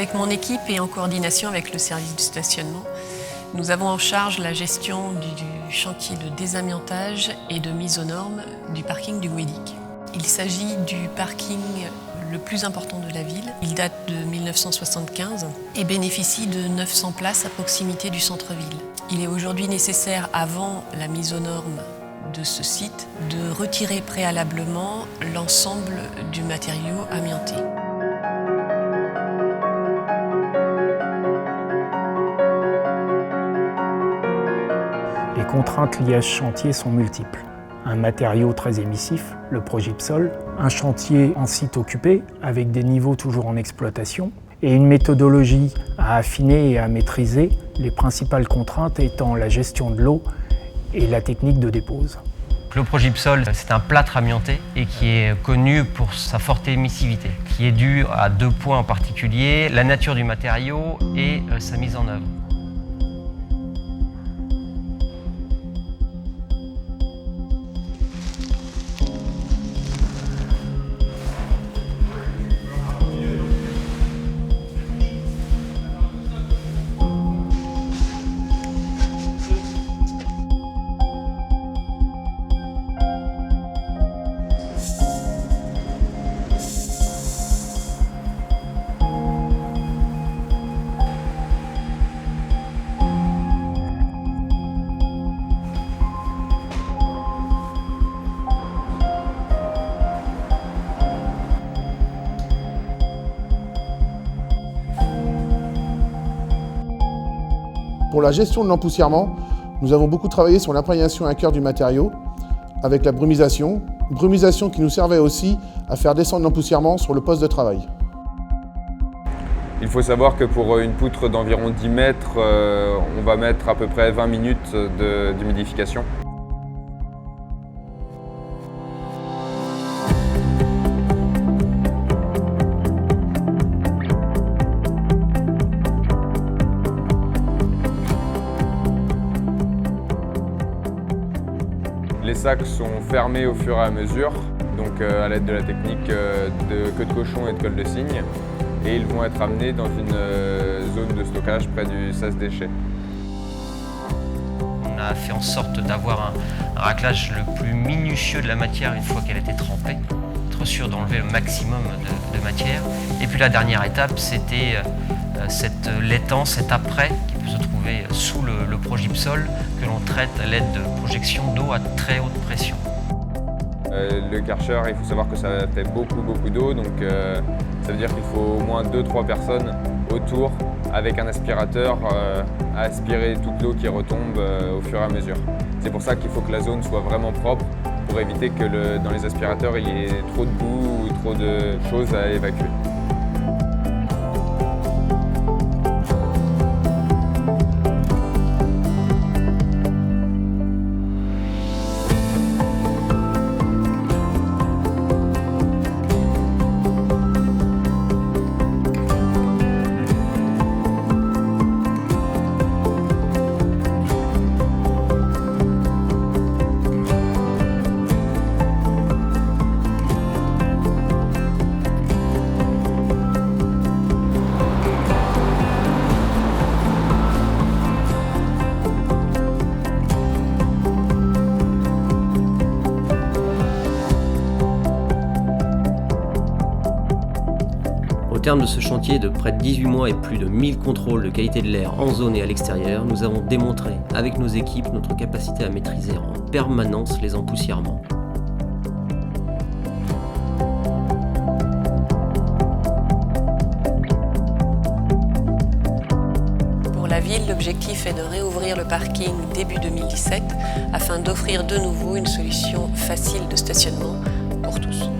Avec mon équipe et en coordination avec le service du stationnement, nous avons en charge la gestion du chantier de désamiantage et de mise aux normes du parking du Guédic. Il s'agit du parking le plus important de la ville. Il date de 1975 et bénéficie de 900 places à proximité du centre-ville. Il est aujourd'hui nécessaire, avant la mise aux normes de ce site, de retirer préalablement l'ensemble du matériau amianté. Les contraintes liées à ce chantier sont multiples. Un matériau très émissif, le Progipsol, un chantier en site occupé avec des niveaux toujours en exploitation et une méthodologie à affiner et à maîtriser, les principales contraintes étant la gestion de l'eau et la technique de dépose. Le Progipsol, c'est un plâtre amianté et qui est connu pour sa forte émissivité, qui est due à 2 points en particulier, la nature du matériau et sa mise en œuvre. Pour la gestion de l'empoussièrement, nous avons beaucoup travaillé sur l'imprégnation à cœur du matériau avec la brumisation qui nous servait aussi à faire descendre l'empoussièrement sur le poste de travail. Il faut savoir que pour une poutre d'environ 10 mètres, on va mettre à peu près 20 minutes d'humidification. Les sacs sont fermés au fur et à mesure, donc à l'aide de la technique de queue de cochon et de colle de cygne, et ils vont être amenés dans une zone de stockage près du sas déchets. On a fait en sorte d'avoir un raclage le plus minutieux de la matière une fois qu'elle était trempée, être sûr d'enlever le maximum de matière. Et puis la dernière étape, c'était cette laitance, cet après, qui peut se trouver sous le Progipsol, que l'on traite à l'aide de projections d'eau à très haute pression. Le Karcher, il faut savoir que ça fait beaucoup d'eau, donc ça veut dire qu'il faut au moins 2-3 personnes autour avec un aspirateur à aspirer toute l'eau qui retombe au fur et à mesure. C'est pour ça qu'il faut que la zone soit vraiment propre pour éviter que dans les aspirateurs il y ait trop de boue ou trop de choses à évacuer. Au terme de ce chantier de près de 18 mois et plus de 1000 contrôles de qualité de l'air en zone et à l'extérieur, nous avons démontré avec nos équipes notre capacité à maîtriser en permanence les empoussièrements. Pour la ville, l'objectif est de réouvrir le parking début 2017 afin d'offrir de nouveau une solution facile de stationnement pour tous.